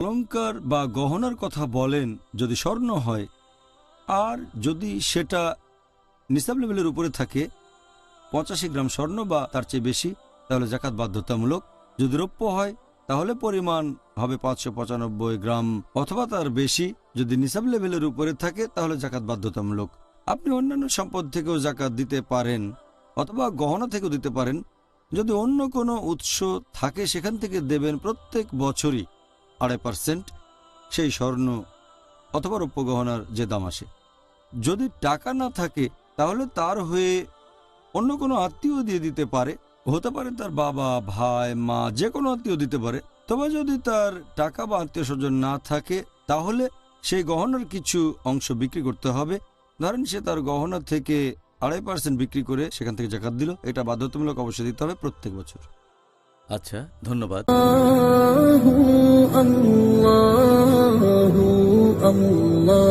অলংকার বা গহনার কথা বলেন যদি স্বর্ণ হয়, আর যদি সেটা নিসাব লেভেলের উপরে থাকে 85 গ্রাম স্বর্ণ বা তার চেয়ে বেশি, তাহলে জাকাত বাধ্যতামূলক। যদি রৌপ্য হয় তাহলে পরিমাণ হবে 595 গ্রাম অথবা তার বেশি। যদি নিসাব লেভেলের উপরে থাকে তাহলে জাকাত বাধ্যতামূলক। আপনি অন্যান্য সম্পদ থেকেও জাকাত দিতে পারেন অথবা গহনা থেকেও দিতে পারেন। যদি অন্য কোনো উৎস থাকে সেখান থেকে দেবেন প্রত্যেক বছরই 2.5% সেই স্বর্ণ অথবা রৌপ্য গহনার যে দাম আসে। যদি টাকা না থাকে তাহলে তার হয়ে অন্য কোনো আত্মীয় দিয়ে দিতে পারে, হতে পারে তার বাবা, ভাই, মা, যে কোনো আত্মীয় দিতে পারে। তবে যদি তার টাকা বা আত্মীয় স্বজন না থাকে তাহলে সেই গহনার কিছু অংশ বিক্রি করতে হবে। ধরেন সে তার গহনা থেকে 2.5% বিক্রি করে সেখান থেকে জাকাত দিল, এটা বাধ্যতামূলক অবশ্যই দিতে হবে প্রত্যেক বছর। আচ্ছা, ধন্যবাদ। আল্লাহু আল্লাহু আল্লাহ।